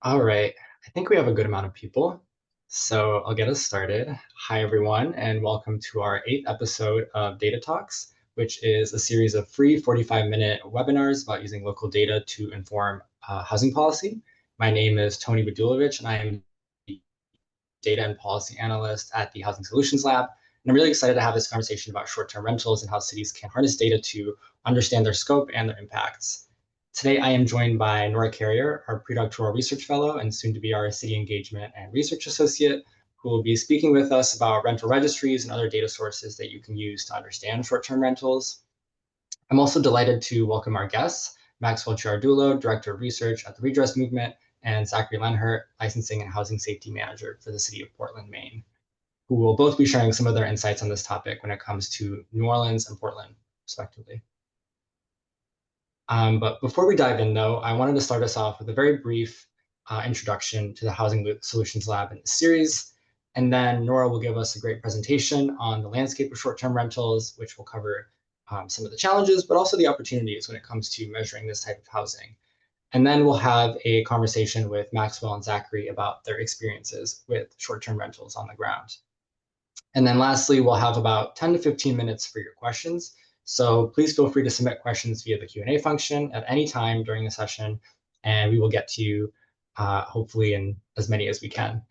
All right, I think we have a good amount of people, so I'll get us started. Hi, everyone, and welcome to our eighth episode of Data Talks, which is a series of free 45-minute webinars about using local data to inform housing policy. My name is Tony Budulovich, and I am the data and policy analyst at the Housing Solutions Lab. And I'm really excited to have this conversation about short-term rentals and how cities can harness data to understand their scope and their impacts. Today, I am joined by Nora Carrier, our predoctoral research fellow and soon to be our city engagement and research associate, who will be speaking with us about rental registries and other data sources that you can use to understand short-term rentals. I'm also delighted to welcome our guests, Maxwell Ciardullo, Director of Research at the Redress Movement, and Zachary Lenhert, Licensing and Housing Safety Manager for the City of Portland, Maine, who will both be sharing some of their insights on this topic when it comes to New Orleans and Portland, respectively. But before we dive in, though, I wanted to start us off with a very brief introduction to the Housing Solutions Lab in the series. And then Nora will give us a great presentation on the landscape of short-term rentals, which will cover some of the challenges, but also the opportunities when it comes to measuring this type of housing. And then we'll have a conversation with Maxwell and Zachary about their experiences with short-term rentals on the ground. And then lastly, we'll have about 10 to 15 minutes for your questions. So please feel free to submit questions via the Q&A function at any time during the session, and we will get to you hopefully in as many as we can.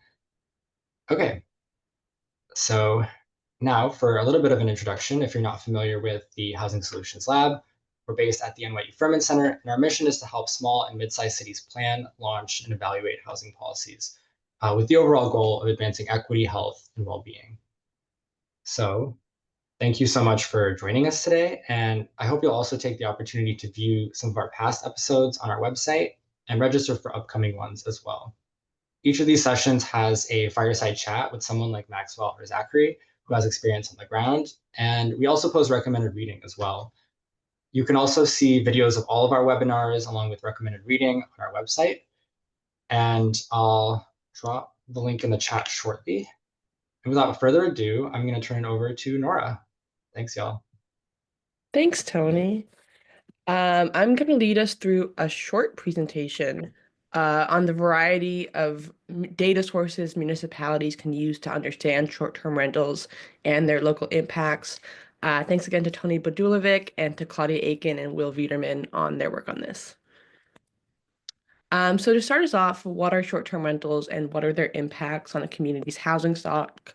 Okay, so now for a little bit of an introduction, if you're not familiar with the Housing Solutions Lab, we're based at the NYU Furman Center, and our mission is to help small and mid-sized cities plan, launch, and evaluate housing policies with the overall goal of advancing equity, health, and well-being. So thank you so much for joining us today, and I hope you'll also take the opportunity to view some of our past episodes on our website and register for upcoming ones as well. Each of these sessions has a fireside chat with someone like Maxwell or Zachary who has experience on the ground, and we also post recommended reading as well. You can also see videos of all of our webinars along with recommended reading on our website, and I'll drop the link in the chat shortly. And without further ado, I'm going to turn it over to Nora. Thanks, y'all. Thanks, Tony. I'm going to lead us through a short presentation on the variety of data sources municipalities can use to understand short-term rentals and their local impacts. Thanks again to Tony Budulovic and to Claudia Aiken and Will Viederman on their work on this. So to start us off, what are short-term rentals and what are their impacts on a community's housing stock?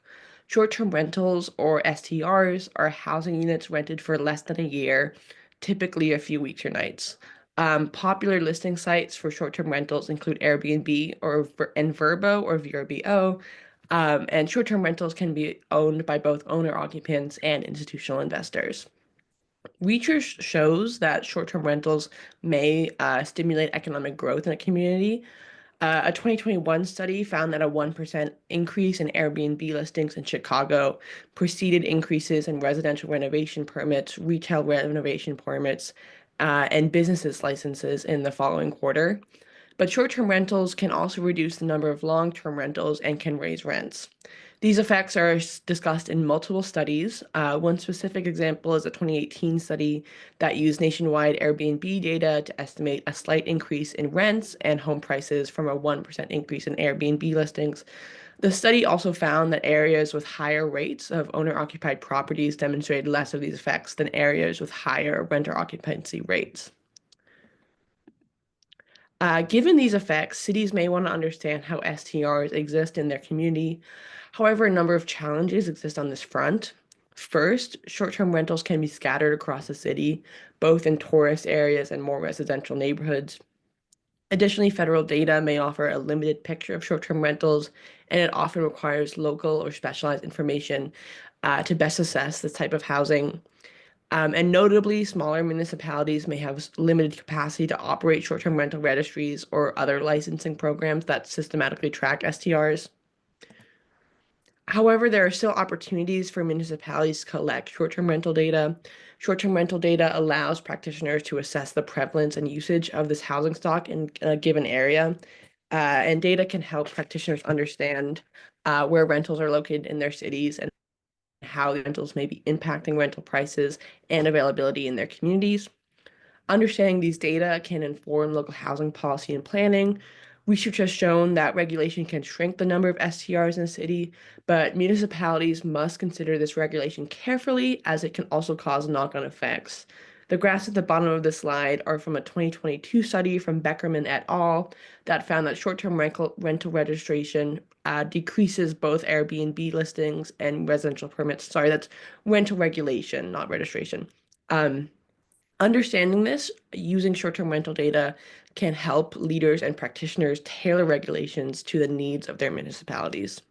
Short-term rentals, or STRs, are housing units rented for less than a year, typically a few weeks or nights. Popular listing sites for short-term rentals include Airbnb and Vrbo or VRBO, and short-term rentals can be owned by both owner-occupants and institutional investors. Research shows that short-term rentals may stimulate economic growth in a community. A 2021 study found that a 1% increase in Airbnb listings in Chicago preceded increases in residential renovation permits, retail renovation permits, and businesses licenses in the following quarter. But short-term rentals can also reduce the number of long-term rentals and can raise rents. These effects are discussed in multiple studies. One specific example is a 2018 study that used nationwide Airbnb data to estimate a slight increase in rents and home prices from a 1% increase in Airbnb listings. The study also found that areas with higher rates of owner-occupied properties demonstrated less of these effects than areas with higher renter occupancy rates. Given these effects, cities may want to understand how STRs exist in their community. However, a number of challenges exist on this front. First, short-term rentals can be scattered across the city, both in tourist areas and more residential neighborhoods. Additionally, federal data may offer a limited picture of short-term rentals, and it often requires local or specialized information to best assess this type of housing. And notably, smaller municipalities may have limited capacity to operate short-term rental registries or other licensing programs that systematically track STRs. However, there are still opportunities for municipalities to collect short-term rental data. Short-term rental data allows practitioners to assess the prevalence and usage of this housing stock in a given area. And data can help practitioners understand where rentals are located in their cities and how the rentals may be impacting rental prices and availability in their communities. Understanding these data can inform local housing policy and planning, Research has shown that regulation can shrink the number of STRs in a city, but municipalities must consider this regulation carefully as it can also cause knock-on effects. The graphs at the bottom of the slide are from a 2022 study from Beckerman et al. That found that short-term rental registration decreases both Airbnb listings and residential permits. Sorry, that's rental regulation, not registration. Understanding this, using short-term rental data can help leaders and practitioners tailor regulations to the needs of their municipalities.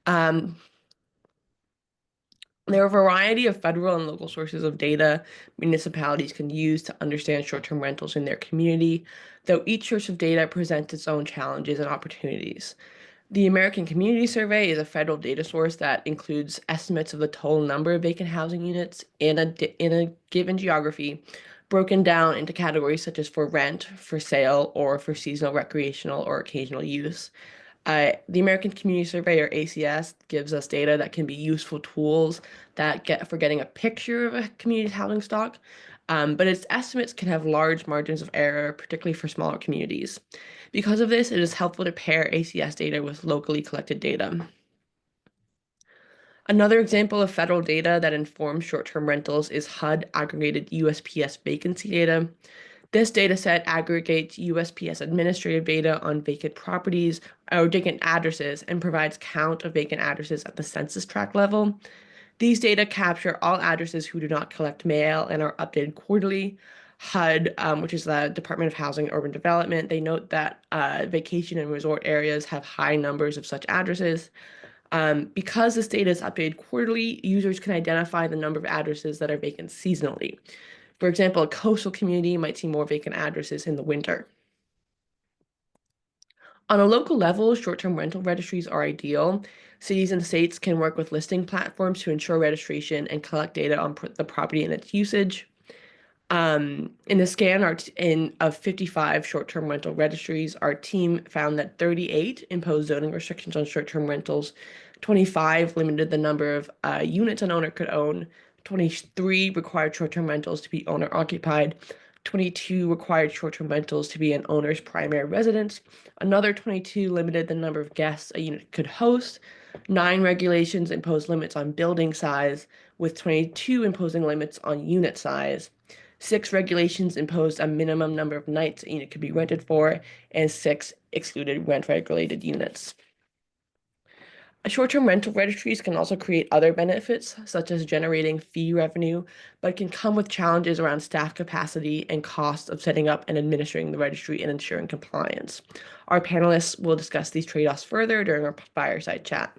Um, There are a variety of federal and local sources of data municipalities can use to understand short-term rentals in their community, though each source of data presents its own challenges and opportunities. The American Community Survey is a federal data source that includes estimates of the total number of vacant housing units in a given geography, broken down into categories such as for rent, for sale, or for seasonal, recreational, or occasional use. The American Community Survey, or ACS, gives us data that can be useful tools for getting a picture of a community's housing stock, but its estimates can have large margins of error, particularly for smaller communities. Because of this, it is helpful to pair ACS data with locally collected data. Another example of federal data that informs short-term rentals is HUD aggregated USPS vacancy data. This data set aggregates USPS administrative data on vacant properties or vacant addresses and provides count of vacant addresses at the census tract level. These data capture all addresses who do not collect mail and are updated quarterly. HUD, which is the Department of Housing and Urban Development, they note that vacation and resort areas have high numbers of such addresses. Because this data is updated quarterly, users can identify the number of addresses that are vacant seasonally. For example, a coastal community might see more vacant addresses in the winter. On a local level, short-term rental registries are ideal. Cities and states can work with listing platforms to ensure registration and collect data on the property and its usage. In the scan of 55 short-term rental registries, our team found that 38 imposed zoning restrictions on short-term rentals, 25 limited the number of units an owner could own, 23 required short-term rentals to be owner-occupied, 22 required short-term rentals to be an owner's primary residence, another 22 limited the number of guests a unit could host, 9 regulations imposed limits on building size, with 22 imposing limits on unit size. 6 regulations imposed a minimum number of nights a unit could be rented for, and 6 excluded rent-regulated units. Short-term rental registries can also create other benefits, such as generating fee revenue, but can come with challenges around staff capacity and costs of setting up and administering the registry and ensuring compliance. Our panelists will discuss these trade-offs further during our fireside chat.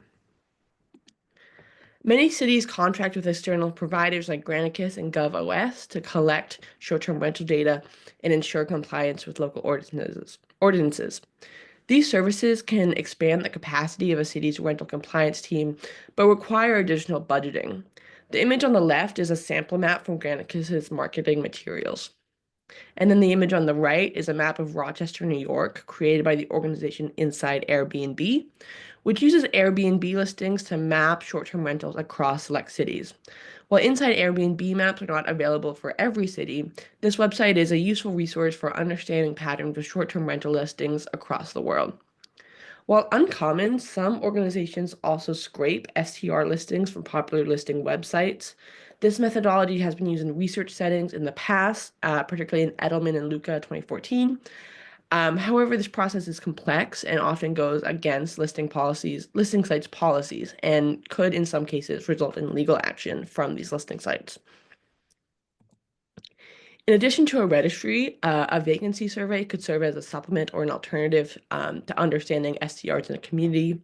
Many cities contract with external providers like Granicus and GovOS to collect short-term rental data and ensure compliance with local ordinances. These services can expand the capacity of a city's rental compliance team, but require additional budgeting. The image on the left is a sample map from Granicus's marketing materials. And then the image on the right is a map of Rochester, New York, created by the organization Inside Airbnb, which uses Airbnb listings to map short-term rentals across select cities. While Inside Airbnb maps are not available for every city, this website is a useful resource for understanding patterns of short-term rental listings across the world. While uncommon, some organizations also scrape STR listings from popular listing websites. This methodology has been used in research settings in the past, particularly in Edelman and Luca 2014. However, this process is complex and often goes against listing sites' policies, and could, in some cases, result in legal action from these listing sites. In addition to a registry, a vacancy survey could serve as a supplement or an alternative to understanding STRs in a community.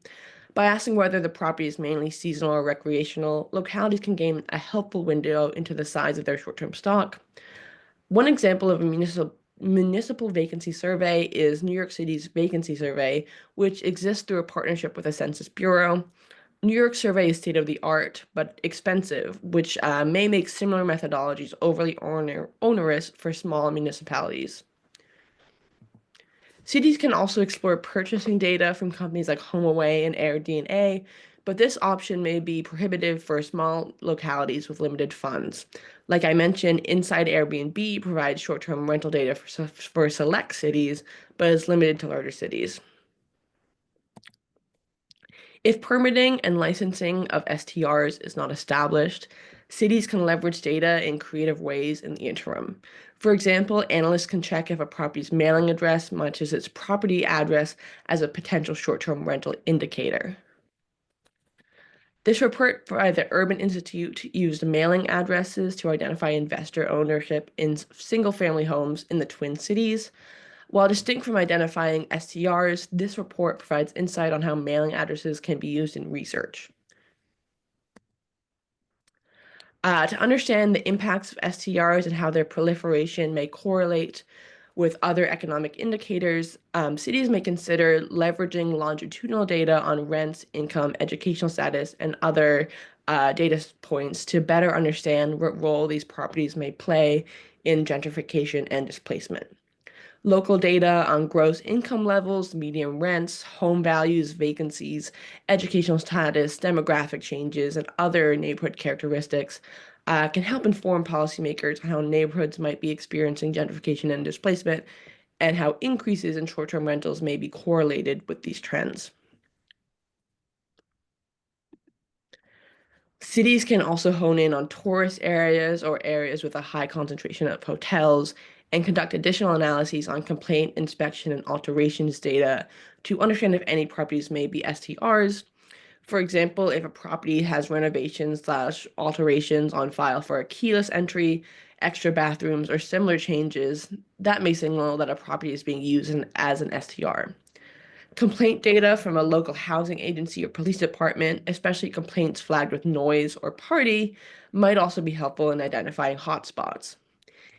By asking whether the property is mainly seasonal or recreational, localities can gain a helpful window into the size of their short-term stock. One example of a municipal vacancy survey is New York City's vacancy survey, which exists through a partnership with the Census Bureau. New York survey is state-of-the-art, but expensive, which may make similar methodologies overly onerous for small municipalities. Cities can also explore purchasing data from companies like HomeAway and AirDNA, but this option may be prohibitive for small localities with limited funds. Like I mentioned, Inside Airbnb provides short-term rental data for select cities, but is limited to larger cities. If permitting and licensing of STRs is not established, cities can leverage data in creative ways in the interim. For example, analysts can check if a property's mailing address matches its property address as a potential short-term rental indicator. This report by the Urban Institute used mailing addresses to identify investor ownership in single-family homes in the Twin Cities. While distinct from identifying STRs, this report provides insight on how mailing addresses can be used in research. To understand the impacts of STRs and how their proliferation may correlate with other economic indicators, cities may consider leveraging longitudinal data on rents, income, educational status, and other data points to better understand what role these properties may play in gentrification and displacement. Local data on gross income levels, median rents, home values, vacancies, educational status, demographic changes, and other neighborhood characteristics can help inform policymakers on how neighborhoods might be experiencing gentrification and displacement, and how increases in short-term rentals may be correlated with these trends. Cities can also hone in on tourist areas or areas with a high concentration of hotels and conduct additional analyses on complaint, inspection, and alterations data to understand if any properties may be STRs. For example, if a property has renovations/alterations on file for a keyless entry, extra bathrooms, or similar changes, that may signal that a property is being used as an STR. Complaint data from a local housing agency or police department, especially complaints flagged with noise or party, might also be helpful in identifying hotspots.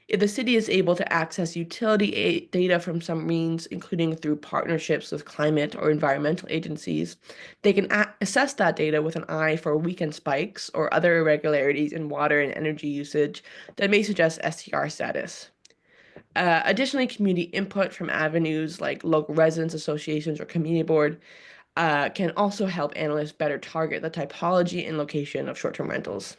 If the city is able to access utility data from some means, including through partnerships with climate or environmental agencies, they can assess that data with an eye for weekend spikes or other irregularities in water and energy usage that may suggest STR status. Additionally, community input from avenues like local residents associations or community board can also help analysts better target the typology and location of short-term rentals.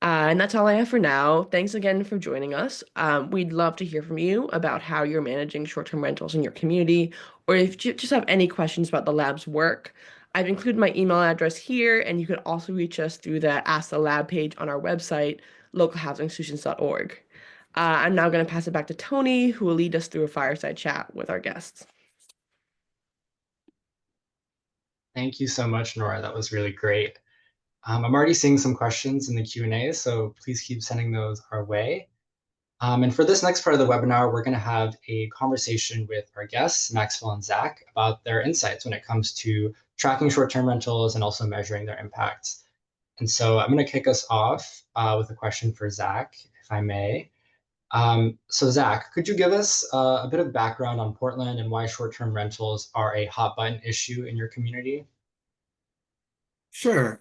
And that's all I have for now. Thanks again for joining us. We'd love to hear from you about how you're managing short-term rentals in your community, or if you just have any questions about the lab's work. I've included my email address here, and you can also reach us through the Ask the Lab page on our website, localhousingsolutions.org. I'm now going to pass it back to Tony, who will lead us through a fireside chat with our guests. Thank you so much, Nora. That was really great. I'm already seeing some questions in the Q&A, so please keep sending those our way. And for this next part of the webinar, we're going to have a conversation with our guests, Maxwell and Zach, about their insights when it comes to tracking short-term rentals and also measuring their impacts. And so I'm going to kick us off with a question for Zach, if I may. So Zach, could you give us a bit of background on Portland and why short-term rentals are a hot button issue in your community? Sure.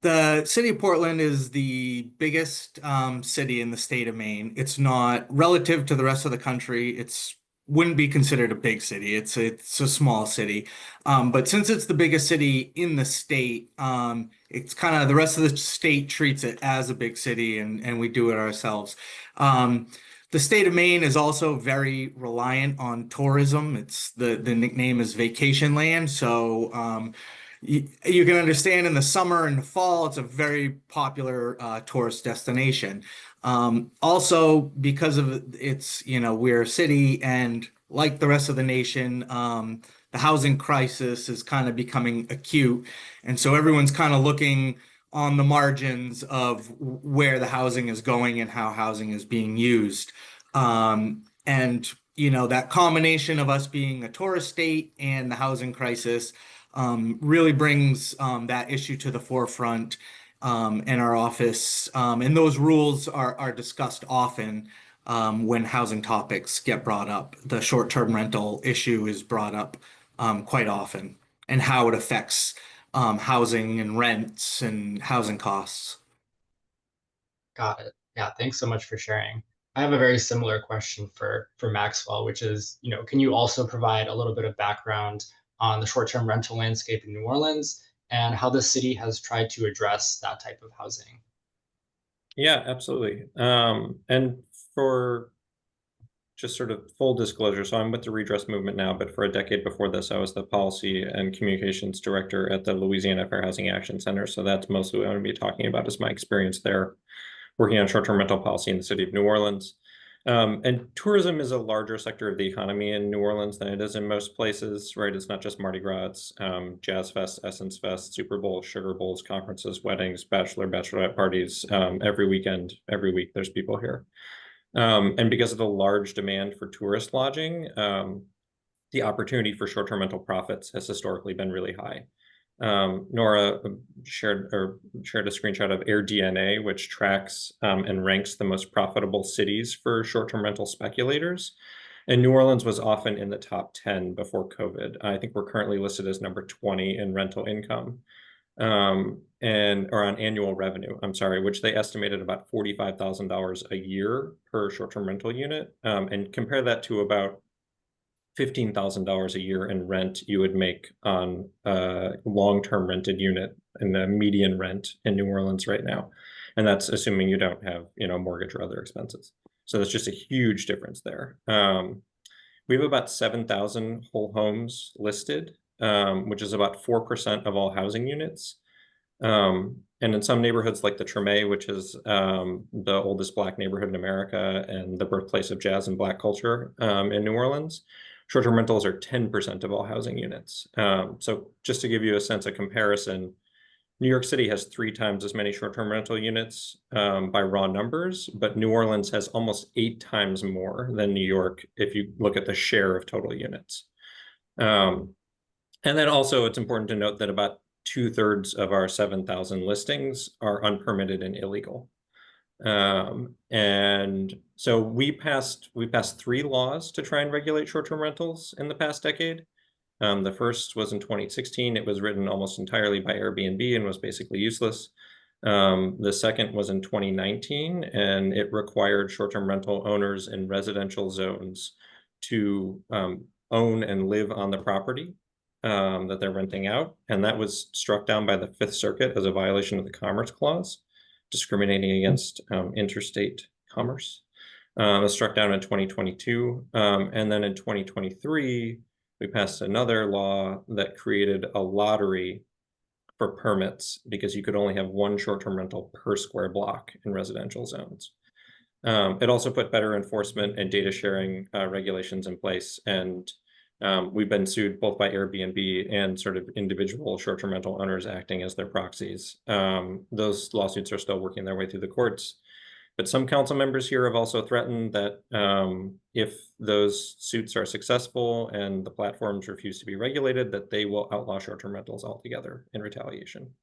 The city of Portland is the biggest city in the state of Maine. It's not relative to the rest of the country. It's wouldn't be considered a big city. It's a small city. But since it's the biggest city in the state, it's kind of the rest of the state treats it as a big city, and we do it ourselves. The state of Maine is also very reliant on tourism. It's the nickname is vacation land. So you can understand in the summer and the fall, it's a very popular tourist destination. Also, because of its, we're a city, and like the rest of the nation, the housing crisis is kind of becoming acute. And so everyone's kind of looking on the margins of where the housing is going and how housing is being used. That combination of us being a tourist state and the housing crisis really brings that issue to the forefront in our office. And those rules are discussed often when housing topics get brought up. The short-term rental issue is brought up quite often, and how it affects housing and rents and housing costs. Got it. Yeah, thanks so much for sharing. I have a very similar question for Maxwell, which is, can you also provide a little bit of background on the short-term rental landscape in New Orleans and how the city has tried to address that type of housing. Yeah, absolutely. And for just sort of full disclosure, so I'm with the Redress Movement now, but for a decade before this, I was the Policy and Communications Director at the Louisiana Fair Housing Action Center. So that's mostly what I'm going to be talking about is my experience there, working on short-term rental policy in the city of New Orleans. And tourism is a larger sector of the economy in New Orleans than it is in most places, right? It's not just Mardi Gras, Jazz Fest, Essence Fest, Super Bowl, Sugar Bowls, conferences, weddings, bachelorette parties. Every weekend, every week, there's people here. And because of the large demand for tourist lodging, the opportunity for short-term rental profits has historically been really high. Nora shared a screenshot of AirDNA, which tracks and ranks the most profitable cities for short-term rental speculators. And New Orleans was often in the top 10 before COVID. I think we're currently listed as number 20 in rental income. Or on annual revenue, I'm sorry, which they estimated about $45,000 a year per short-term rental unit, and compare that to about $15,000 a year in rent you would make on a long-term rented unit in the median rent in New Orleans right now. And that's assuming you don't have, mortgage or other expenses. So that's just a huge difference there. We have about 7,000 whole homes listed, which is about 4% of all housing units. And in some neighborhoods like the Treme, which is the oldest Black neighborhood in America and the birthplace of jazz and Black culture in New Orleans, short-term rentals are 10% of all housing units. So just to give you a sense of comparison, New York City has 3 times as many short-term rental units by raw numbers, but New Orleans has almost 8 times more than New York if you look at the share of total units. And then also it's important to note that about 2/3 of our 7,000 listings are unpermitted and illegal. And so we passed 3 laws to try and regulate short-term rentals in the past decade. The first was in 2016. It was written almost entirely by Airbnb and was basically useless. The second was in 2019, and it required short-term rental owners in residential zones to own and live on the property that they're renting out. And that was struck down by the Fifth Circuit as a violation of the Commerce Clause, discriminating against interstate commerce. It was struck down in 2022. And then in 2023, we passed another law that created a lottery for permits because you could only have 1 short-term rental per square block in residential zones. It also put better enforcement and data sharing regulations in place. And we've been sued both by Airbnb and sort of individual short-term rental owners acting as their proxies. Those lawsuits are still working their way through the courts. But some council members here have also threatened that if those suits are successful and the platforms refuse to be regulated, that they will outlaw short-term rentals altogether in retaliation.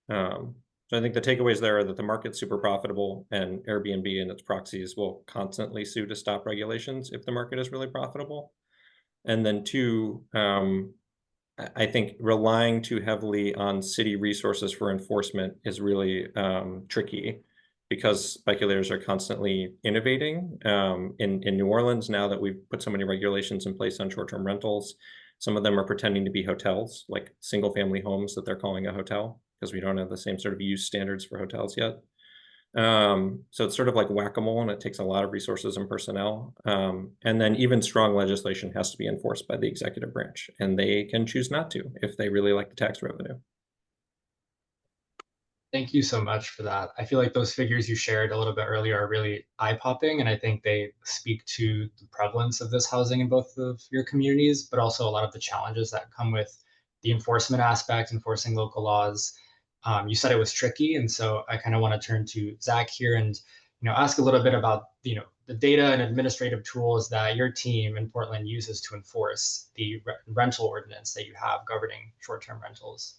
So I think the takeaways there are that the market's super profitable and Airbnb and its proxies will constantly sue to stop regulations if the market is really profitable. And then 2, I think relying too heavily on city resources for enforcement is really tricky because speculators are constantly innovating. In New Orleans, now that we've put so many regulations in place on short-term rentals, some of them are pretending to be hotels, like single-family homes that they're calling a hotel, because we don't have the same sort of use standards for hotels yet. So it's sort of like whack-a-mole, and it takes a lot of resources and personnel. And then even strong legislation has to be enforced by the executive branch, and they can choose not to if they really like the tax revenue. Thank you so much for that. I feel like those figures you shared a little bit earlier are really eye-popping, and I think they speak to the prevalence of this housing in both of your communities, but also a lot of the challenges that come with the enforcement aspect, enforcing local laws. You said it was tricky, and so I kind of want to turn to Zach here and ask a little bit about the data and administrative tools that your team in Portland uses to enforce the rental ordinance that you have governing short-term rentals.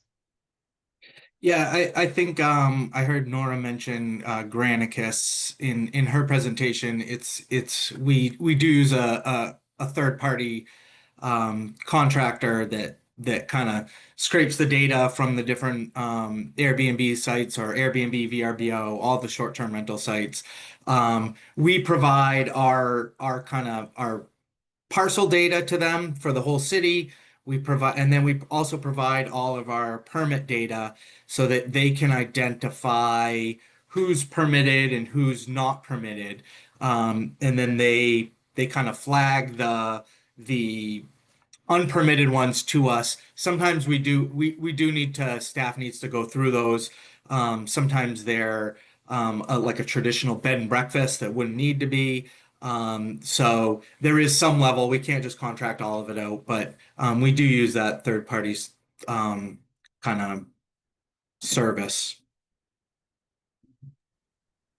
Yeah, I think I heard Nora mention Granicus in her presentation. We do use a third party contractor that kind of scrapes the data from the different Airbnb sites or Airbnb, VRBO, all the short-term rental sites. We provide our parcel data to them for the whole city. and then we also provide all of our permit data so that they can identify who's permitted and who's not permitted. And then they kind of flag the unpermitted ones to us. Sometimes we do need to, staff needs to go through those. Sometimes they're like a traditional bed and breakfast that wouldn't need to be. So there is some level, we can't just contract all of it out, but we do use that third party's kind of service.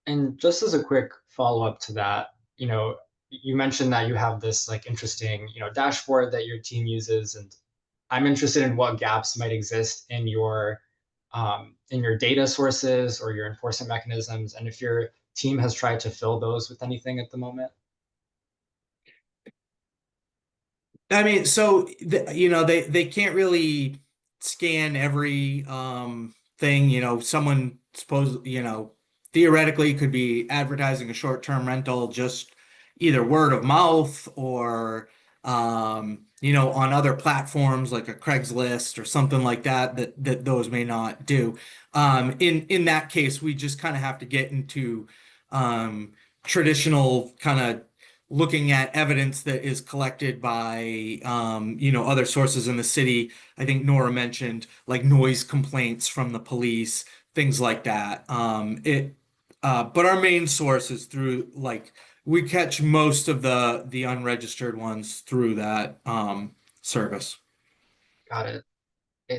And just as a quick follow-up to that, you mentioned that you have this like interesting, dashboard that your team uses, and I'm interested in what gaps might exist in your data sources or your enforcement mechanisms, and if your team has tried to fill those with anything at the moment. I mean, so they can't really scan every thing. Someone theoretically could be advertising a short-term rental just either word of mouth or on other platforms like a Craigslist or something like that those may not do. In that case, we just kind of have to get into traditional kind of looking at evidence that is collected by other sources in the city. I think Nora mentioned like noise complaints from the police, things like that. But our main source is through we catch most of the unregistered ones through that service. Got it.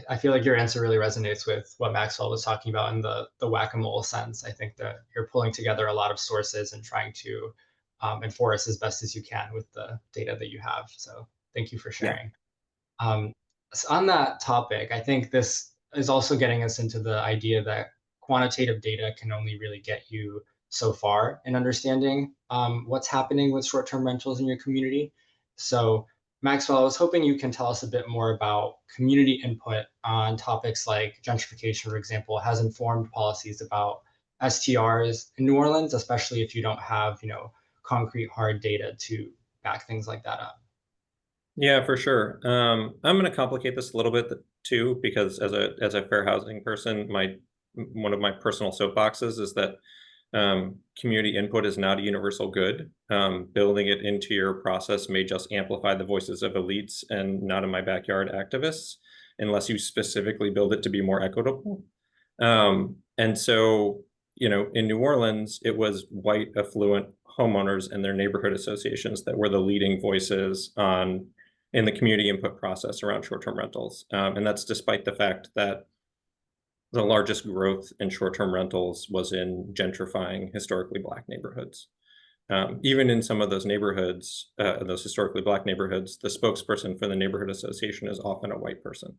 I feel like your answer really resonates with what Maxwell was talking about in the whack-a-mole sense. I think that you're pulling together a lot of sources and trying to enforce as best as you can with the data that you have. So thank you for sharing. Yeah. So on that topic, I think this is also getting us into the idea that quantitative data can only really get you so far in understanding what's happening with short-term rentals in your community. So Maxwell, I was hoping you can tell us a bit more about community input on topics like gentrification, for example, has informed policies about STRs in New Orleans, especially if you don't have, concrete hard data to back things like that up. Yeah, for sure. I'm going to complicate this a little bit too, because as a fair housing person, one of my personal soapboxes is that community input is not a universal good. Building it into your process may just amplify the voices of elites and not in my backyard activists, unless you specifically build it to be more equitable. And so, in New Orleans, it was white affluent homeowners and their neighborhood associations that were the leading voices in the community input process around short-term rentals. And that's despite the fact that the largest growth in short-term rentals was in gentrifying historically Black neighborhoods. Even in some of those neighborhoods, those historically Black neighborhoods, the spokesperson for the neighborhood association is often a white person.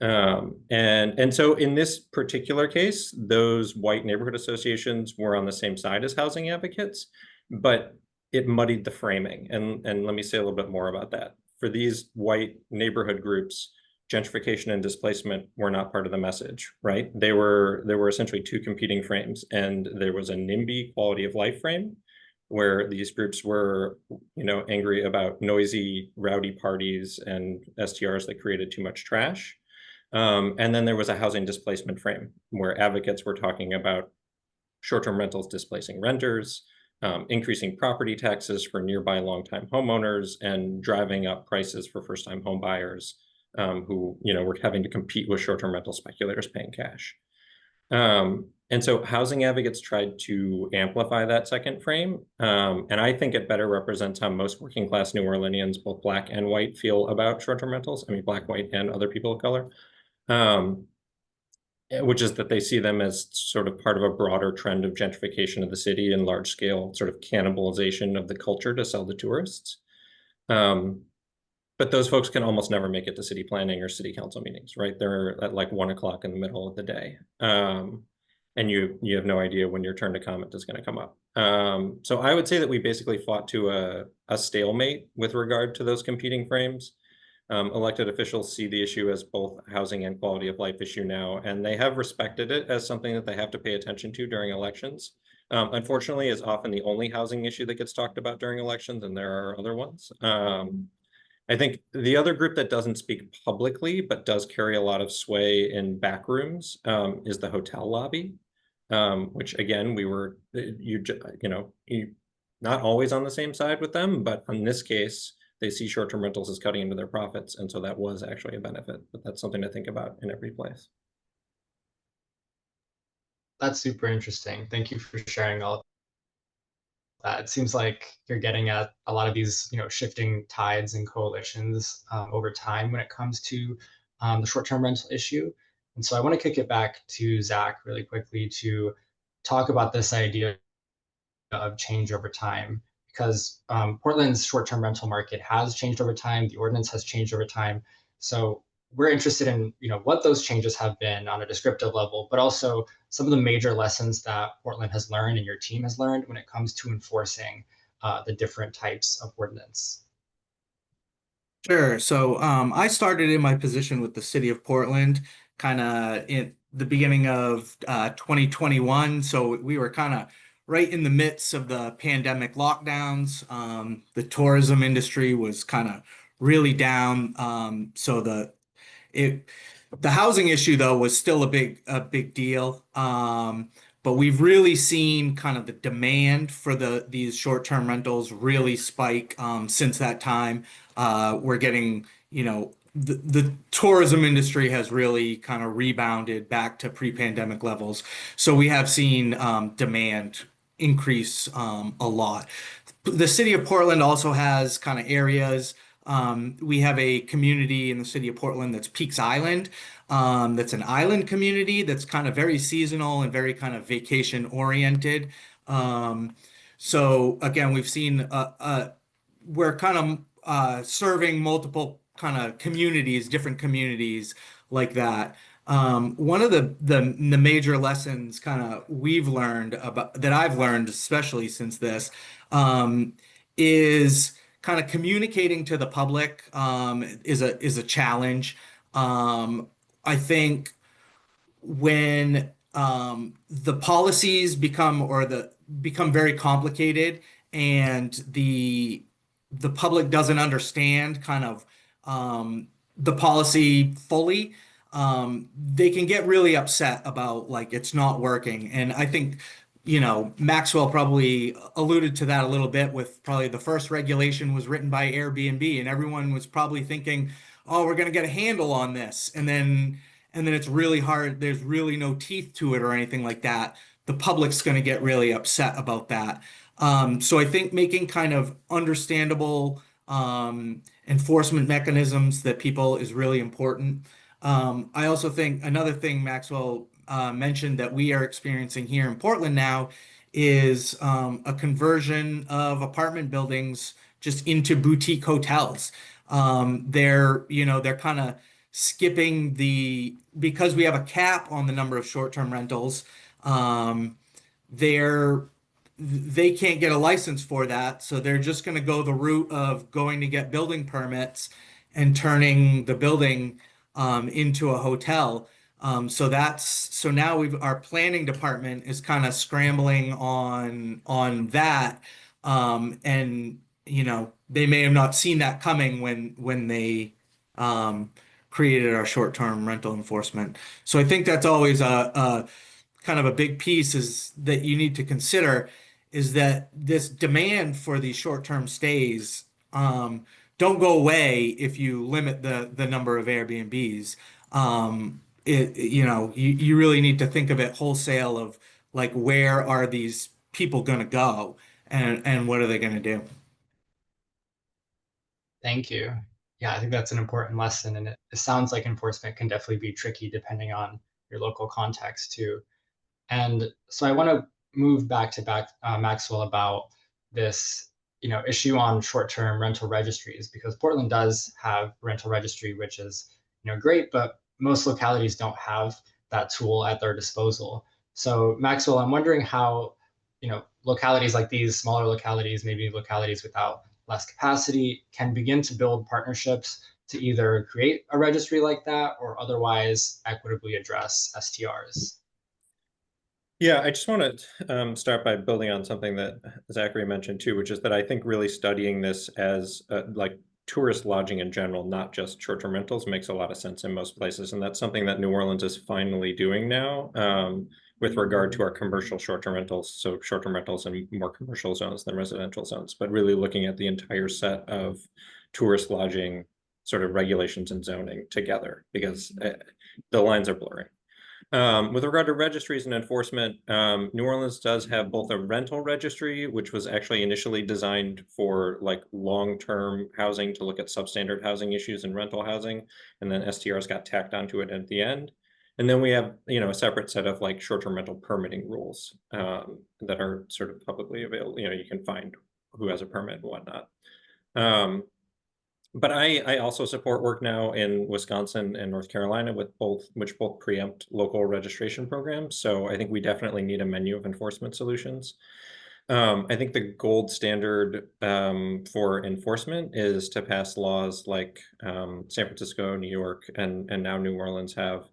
And so in this particular case, those white neighborhood associations were on the same side as housing advocates, but it muddied the framing. And let me say a little bit more about that. For these white neighborhood groups, gentrification and displacement were not part of the message, right? There were essentially two competing frames, and there was a NIMBY quality of life frame, where these groups were, angry about noisy, rowdy parties and STRs that created too much trash. And then there was a housing displacement frame, where advocates were talking about short-term rentals displacing renters, increasing property taxes for nearby longtime homeowners, and driving up prices for first-time home buyers who were having to compete with short-term rental speculators paying cash. And so housing advocates tried to amplify that second frame. And I think it better represents how most working class New Orleanians, both Black and white, feel about short-term rentals. I mean, Black, white, and other people of color. Which is that they see them as sort of part of a broader trend of gentrification of the city and large-scale sort of cannibalization of the culture to sell to tourists. But those folks can almost never make it to city planning or city council meetings, right? They're at like 1 o'clock in the middle of the day. And you have no idea when your turn to comment is going to come up. So I would say that we basically fought to a stalemate with regard to those competing frames. Elected officials see the issue as both housing and quality of life issue now, and they have respected it as something that they have to pay attention to during elections. Unfortunately, it's often the only housing issue that gets talked about during elections, and there are other ones. I think the other group that doesn't speak publicly but does carry a lot of sway in back rooms is the hotel lobby, which again you're not always on the same side with them, but in this case they see short-term rentals as cutting into their profits, and so that was actually a benefit. But that's something to think about in every place. That's super interesting. Thank you for sharing all of that. It seems like you're getting at a lot of these, shifting tides and coalitions over time when it comes to the short-term rental issue. And so I want to kick it back to Zach really quickly to talk about this idea of change over time, because Portland's short-term rental market has changed over time. The ordinance has changed over time. So we're interested in what those changes have been on a descriptive level, but also some of the major lessons that Portland has learned and your team has learned when it comes to enforcing the different types of ordinance. Sure. So I started in my position with the city of Portland kind of in the beginning of 2021. So we were kind of right in the midst of the pandemic lockdowns. The tourism industry was kind of really down. So the housing issue though was still a big deal. But we've really seen kind of the demand for these short-term rentals really spike since that time. We're getting, the tourism industry has really kind of rebounded back to pre-pandemic levels. So we have seen demand increase a lot. The city of Portland also has kind of areas. We have a community in the city of Portland that's Peaks Island. That's an island community that's kind of very seasonal and very kind of vacation oriented. So again, we've seen we're kind of serving multiple kind of communities, different communities like that. One of the major lessons kind of we've learned about that I've learned, especially since this, is kind of communicating to the public is a challenge. I think when the policies become very complicated and the public doesn't understand kind of the policy fully, they can get really upset about like it's not working. And I think Maxwell probably alluded to that a little bit with probably the first regulation was written by Airbnb, and everyone was probably thinking, oh, we're going to get a handle on this. And then it's really hard. There's really no teeth to it or anything like that. The public's going to get really upset about that. So I think making kind of understandable enforcement mechanisms that people is really important. I also think another thing Maxwell mentioned that we are experiencing here in Portland now is a conversion of apartment buildings just into boutique hotels. They're kind of skipping because we have a cap on the number of short-term rentals. They can't get a license for that, so they're just going to go the route of going to get building permits and turning the building into a hotel. So now our planning department is kind of scrambling on that. And they may have not seen that coming when they created our short-term rental enforcement. So I think that's always a kind of a big piece is that you need to consider is that this demand for these short-term stays don't go away if you limit the number of Airbnbs. You really need to think of it wholesale of like where are these people going to go and what are they going to do? Thank you. Yeah, I think that's an important lesson, and it sounds like enforcement can definitely be tricky depending on your local context too. And so I want to move back to Maxwell about this, issue on short-term rental registries, because Portland does have rental registry, which is, great, but most localities don't have that tool at their disposal. So Maxwell, I'm wondering how, localities like these, smaller localities, maybe localities without less capacity, can begin to build partnerships to either create a registry like that or otherwise equitably address STRs. Yeah, I just want to start by building on something that Zachary mentioned too, which is that I think really studying this as like tourist lodging in general, not just short-term rentals, makes a lot of sense in most places. And that's something that New Orleans is finally doing now with regard to our commercial short-term rentals. So short-term rentals in more commercial zones than residential zones, but really looking at the entire set of tourist lodging sort of regulations and zoning together, because the lines are blurring. With regard to registries and enforcement, New Orleans does have both a rental registry, which was actually initially designed for like long-term housing to look at substandard housing issues and rental housing, and then STRs got tacked onto it at the end. And then we have, you know, a separate set of like short-term rental permitting rules that are sort of publicly available. You know, you can find who has a permit and whatnot. But I also support work now in Wisconsin and North Carolina which both preempt local registration programs. So I think we definitely need a menu of enforcement solutions. I think the gold standard for enforcement is to pass laws like San Francisco, New York, and now New Orleans have,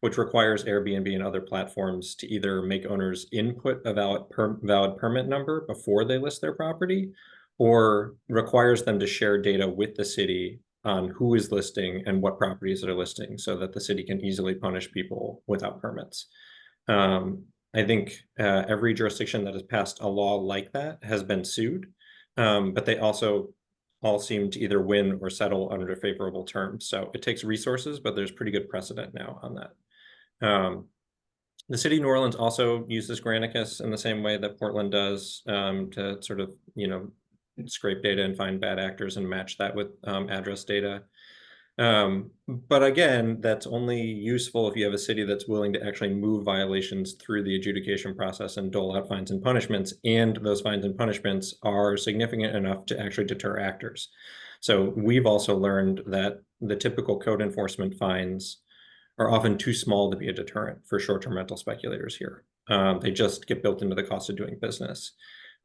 which requires Airbnb and other platforms to either make owners input a valid permit number before they list their property, or requires them to share data with the city on who is listing and what properties are listing, so that the city can easily punish people without permits. I think every jurisdiction that has passed a law like that has been sued, but they also all seem to either win or settle under favorable terms. So it takes resources, but there's pretty good precedent now on that. The city of New Orleans also uses Granicus in the same way that Portland does to sort of, you know, scrape data and find bad actors and match that with address data. But again, that's only useful if you have a city that's willing to actually move violations through the adjudication process and dole out fines and punishments, and those fines and punishments are significant enough to actually deter actors. So we've also learned that the typical code enforcement fines are often too small to be a deterrent for short-term rental speculators here. They just get built into the cost of doing business.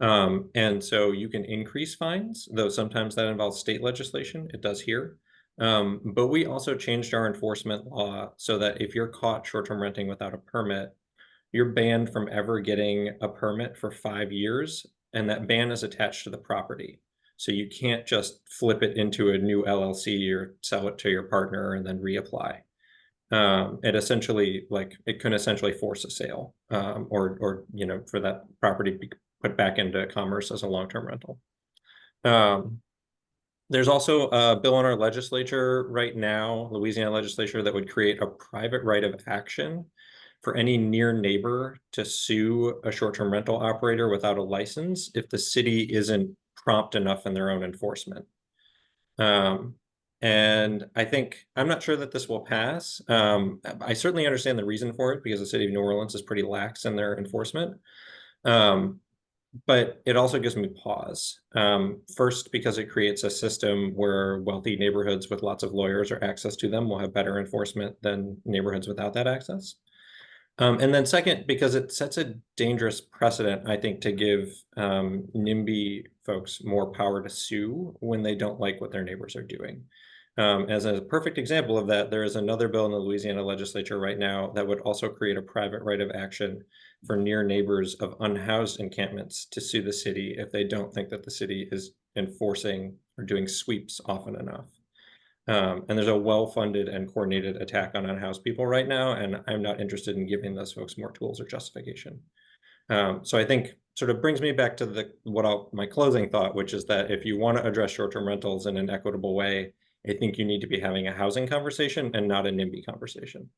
And so you can increase fines, though sometimes that involves state legislation. It does here. But we also changed our enforcement law so that if you're caught short-term renting without a permit, you're banned from ever getting a permit for 5 years, and that ban is attached to the property. So you can't just flip it into a new LLC or sell it to your partner and then reapply. It essentially, like, it can essentially force a sale, or you know, for that property to be put back into commerce as a long-term rental. There's also a bill in our legislature right now, Louisiana legislature, that would create a private right of action for any near neighbor to sue a short-term rental operator without a license if the city isn't prompt enough in their own enforcement. And I think, I'm not sure that this will pass. I certainly understand the reason for it, because the city of New Orleans is pretty lax in their enforcement. But it also gives me pause. First, because it creates a system where wealthy neighborhoods with lots of lawyers or access to them will have better enforcement than neighborhoods without that access. And then second, because it sets a dangerous precedent, I think, to give NIMBY folks more power to sue when they don't like what their neighbors are doing. As a perfect example of that, there is another bill in the Louisiana legislature right now that would also create a private right of action for near neighbors of unhoused encampments to sue the city if they don't think that the city is enforcing or doing sweeps often enough. And there's a well-funded and coordinated attack on unhoused people right now, and I'm not interested in giving those folks more tools or justification. So I think sort of brings me back to my closing thought, which is that if you want to address short-term rentals in an equitable way, I think you need to be having a housing conversation and not a NIMBY conversation.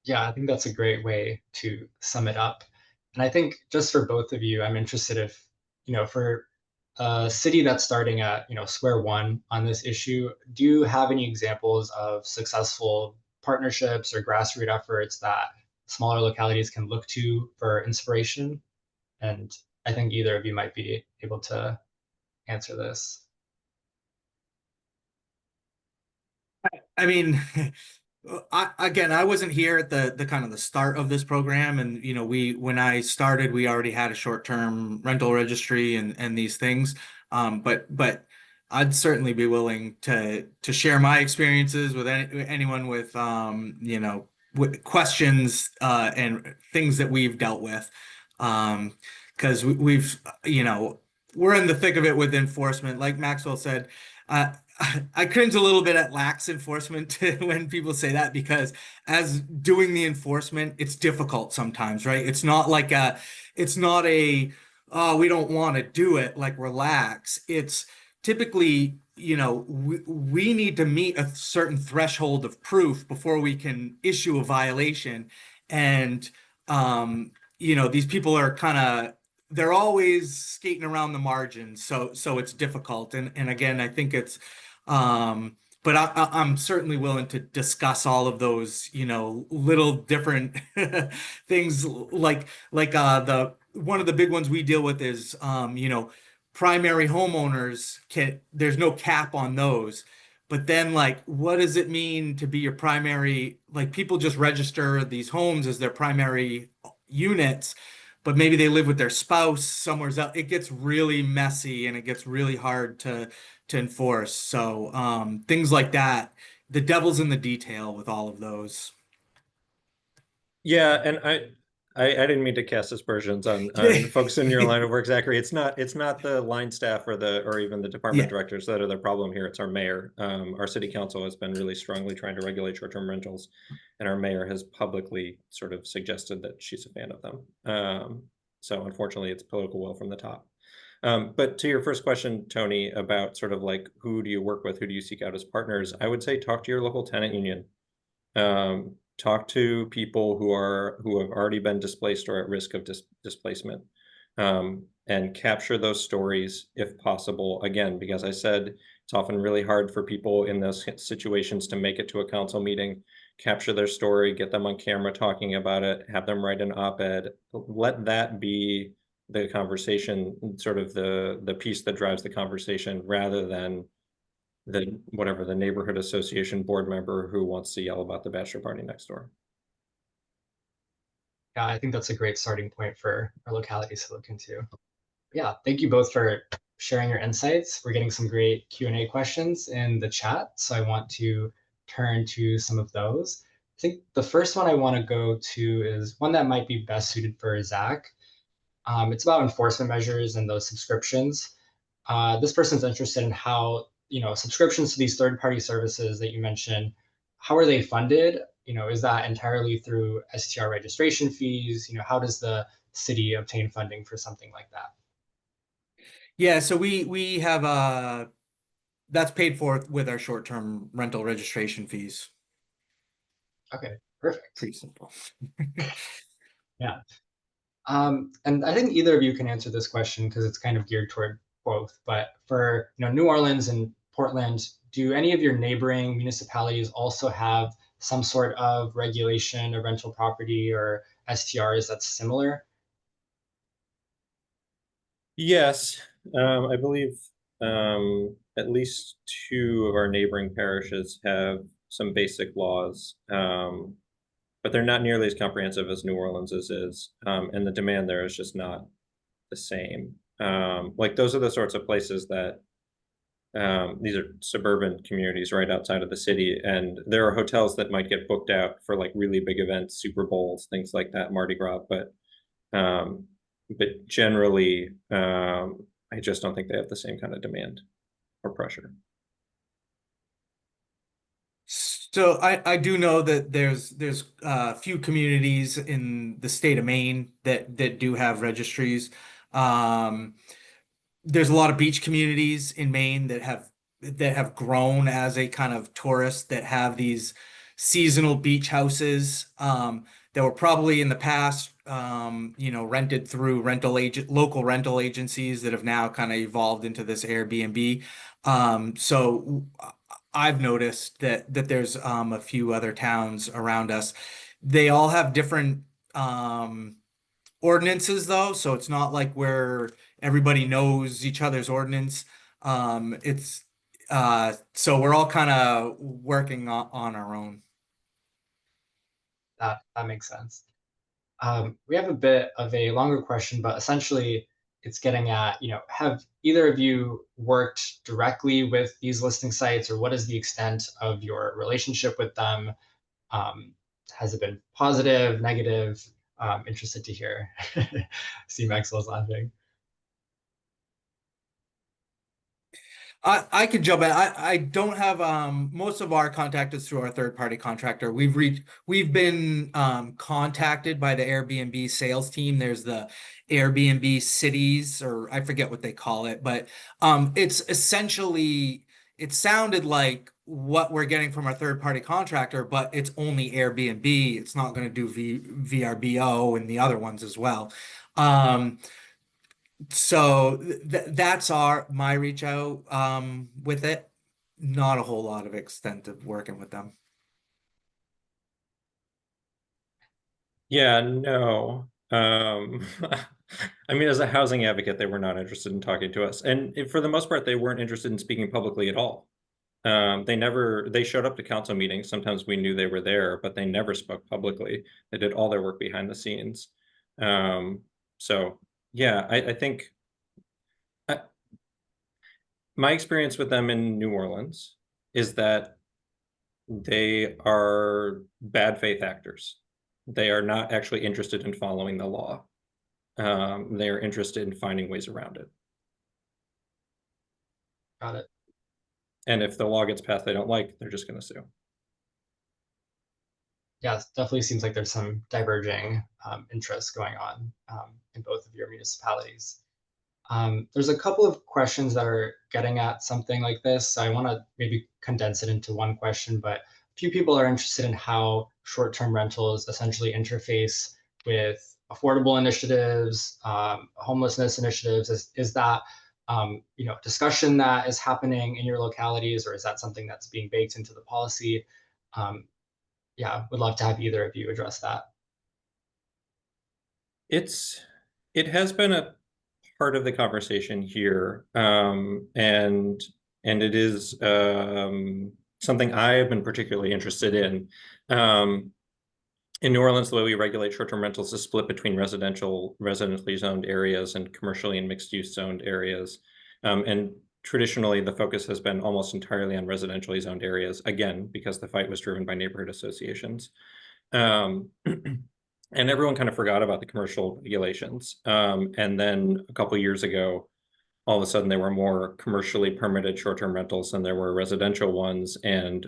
Yeah, I think that's a great way to sum it up. And I think just for both of you, I'm interested if, you know, for a city that's starting at, you know, square one on this issue, do you have any examples of successful partnerships or grassroots efforts that smaller localities can look to for inspiration? And I think either of you might be able to answer this. I mean, I wasn't here at the kind of the start of this program, and you know, when I started, we already had a short-term rental registry and these things. But I'd certainly be willing to share my experiences with anyone with you know, with questions and things that we've dealt with, because we've, you know, we're in the thick of it with enforcement. Like Maxwell said, uh, I cringe a little bit at lax enforcement when people say that, because as doing the enforcement, it's difficult sometimes, right? It's not like it's not a, oh, we don't want to do it, like relax. It's typically, you know, we need to meet a certain threshold of proof before we can issue a violation. And, you know, these people are kind of, they're always skating around the margins, so it's difficult. And again, I think it's, but I'm certainly willing to discuss all of those, you know, little different things, like the one of the big ones we deal with is, you know, primary homeowners there's no cap on those. But then, like, what does it mean to be your primary? Like, people just register these homes as their primary units, but maybe they live with their spouse somewhere else. It gets really messy and it gets really hard to enforce. So things like that, the devil's in the detail with all of those. Yeah, and I didn't mean to cast aspersions on folks in your line of work, Zachary. It's not the line staff or even the department directors that are the problem here. It's our mayor. Our city council has been really strongly trying to regulate short-term rentals, and our mayor has publicly sort of suggested that she's a fan of them. So unfortunately, it's political will from the top. But to your first question, Tony, about sort of like, who do you work with? Who do you seek out as partners? I would say talk to your local tenant union. Talk to people who have already been displaced or at risk of displacement, and capture those stories if possible. Again, because I said it's often really hard for people in those situations to make it to a council meeting. Capture their story, get them on camera talking about it, have them write an op-ed. Let that be the conversation, sort of the piece that drives the conversation, rather than the neighborhood association board member who wants to yell about the bachelor party next door. Yeah, I think that's a great starting point for our localities to look into. Yeah, thank you both for sharing your insights. We're getting some great Q&A questions in the chat, so I want to turn to some of those. I think the first one I want to go to is one that might be best suited for Zach. It's about enforcement measures and those subscriptions. This person's interested in how, you know, subscriptions to these third-party services that you mentioned, how are they funded? You know, is that entirely through STR registration fees? You know, how does the city obtain funding for something like that? Yeah, so we have that's paid for with our short-term rental registration fees. Okay, perfect. Pretty simple. Yeah. And I think either of you can answer this question because it's kind of geared toward both. But for, you know, New Orleans and Portland, do any of your neighboring municipalities also have some sort of regulation of rental property or STRs that's similar? Yes, I believe at least 2 of our neighboring parishes have some basic laws, but they're not nearly as comprehensive as New Orleans is, and the demand there is just not the same. Like, those are the sorts of places that these are suburban communities right outside of the city, and there are hotels that might get booked out for like really big events, Super Bowls, things like that, Mardi Gras, but generally, I just don't think they have the same kind of demand or pressure. So I do know that there's a few communities in the state of Maine that do have registries. There's a lot of beach communities in Maine that have grown as a kind of tourist, that have these seasonal beach houses that were probably in the past, you know, rented through local rental agencies that have now kind of evolved into this Airbnb. So I've noticed that there's a few other towns around us. They all have different ordinances though, so it's not like where everybody knows each other's ordinance. It's so we're all kind of working on our own. That makes sense. We have a bit of a longer question, but essentially it's getting at, you know, have either of you worked directly with these listing sites, or what is the extent of your relationship with them? Has it been positive, negative? Interested to hear. See, Maxwell's laughing. I could jump in. I don't have most of our contact is through our third party contractor. We've been contacted by the Airbnb sales team. There's the Airbnb cities, or I forget what they call it, but it's essentially, it sounded like what we're getting from our third party contractor, but it's only Airbnb. It's not going to do VRBO and the other ones as well. So that's my reach out with it. Not a whole lot of extensive working with them. Yeah, no. I mean, as a housing advocate, they were not interested in talking to us. And for the most part, they weren't interested in speaking publicly at all. They showed up to council meetings. Sometimes we knew they were there, but they never spoke publicly. They did all their work behind the scenes. So yeah, I think my experience with them in New Orleans is that they are bad faith actors. They are not actually interested in following the law. They are interested in finding ways around it. Got it. And if the law gets passed they don't like, they're just going to sue. Yeah, it definitely seems like there's some diverging interests going on in both of your municipalities. There's a couple of questions that are getting at something like this. So I want to maybe condense it into one question, but a few people are interested in how short-term rentals essentially interface with affordable initiatives, homelessness initiatives. Is that discussion that is happening in your localities, or is that something that's being baked into the policy? Yeah, would love to have either of you address that. It has been a part of the conversation here, and it is something I have been particularly interested in. In New Orleans, the way we regulate short-term rentals is split between residentially zoned areas and commercially and mixed-use zoned areas. And traditionally, the focus has been almost entirely on residentially zoned areas, again, because the fight was driven by neighborhood associations. And everyone kind of forgot about the commercial regulations. And then a couple of years ago, all of a sudden there were more commercially permitted short-term rentals than there were residential ones. And,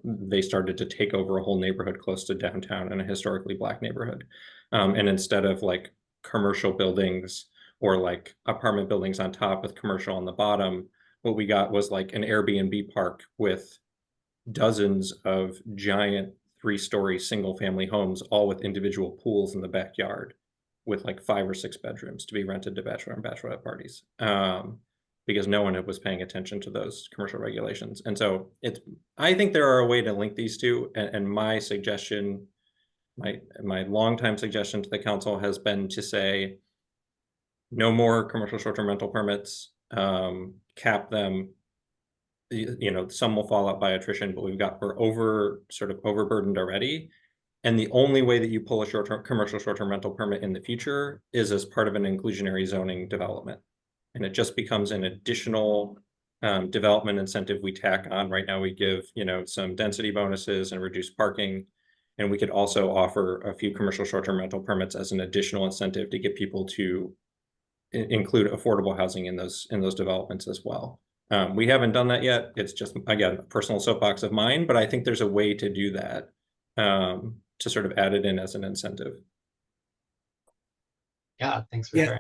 they started to take over a whole neighborhood close to downtown in a historically Black neighborhood. And instead of like commercial buildings or like apartment buildings on top with commercial on the bottom, what we got was like an Airbnb park with dozens of giant 3-story single family homes, all with individual pools in the backyard with like 5 or 6 bedrooms to be rented to bachelor and bachelorette parties, because no one was paying attention to those commercial regulations. And so I think there are a way to link these two. And my suggestion, my longtime suggestion to the council has been to say, no more commercial short-term rental permits, cap them. Some will fall out by attrition, but we're overburdened already. And the only way that you pull a commercial short-term rental permit in the future is as part of an inclusionary zoning development. And it just becomes an additional development incentive we tack on. Right now we give, some density bonuses and reduced parking. And we could also offer a few commercial short-term rental permits as an additional incentive to get people to include affordable housing in those developments as well. We haven't done that yet. It's just, again, a personal soapbox of mine, but I think there's a way to do that, to sort of add it in as an incentive. Yeah, thanks for sharing.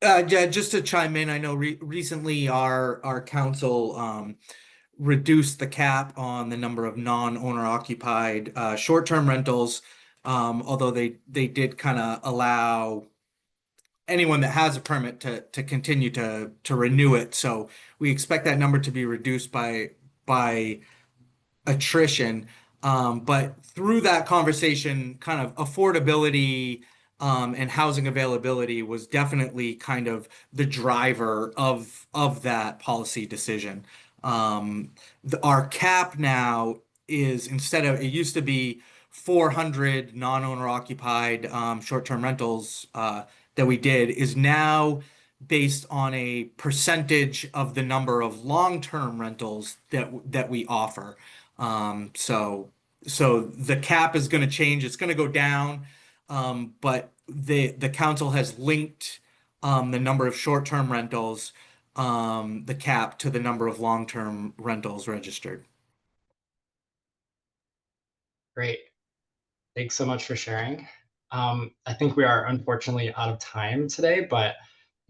Yeah, just to chime in, I know recently our council reduced the cap on the number of non-owner occupied short-term rentals, although they did kind of allow anyone that has a permit to continue to renew it. So we expect that number to be reduced by attrition. But through that conversation, kind of affordability and housing availability was definitely kind of the driver of that policy decision. Our cap now is, instead of, it used to be 400 non-owner occupied short-term rentals that we did, is now based on a percentage of the number of long-term rentals that we offer. So the cap is going to change. It's going to go down, but the council has linked the number of short-term rentals the cap to the number of long-term rentals registered. Great. Thanks so much for sharing. I think we are unfortunately out of time today, but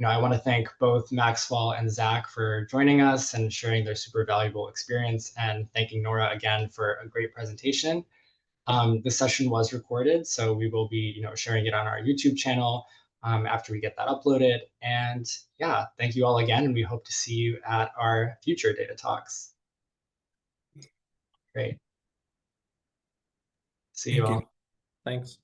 I want to thank both Maxwell and Zach for joining us and sharing their super valuable experience, and thanking Nora again for a great presentation. This session was recorded, so we will be sharing it on our YouTube channel after we get that uploaded. And yeah, thank you all again, and we hope to see you at our future data talks. Great. See you all. Thanks.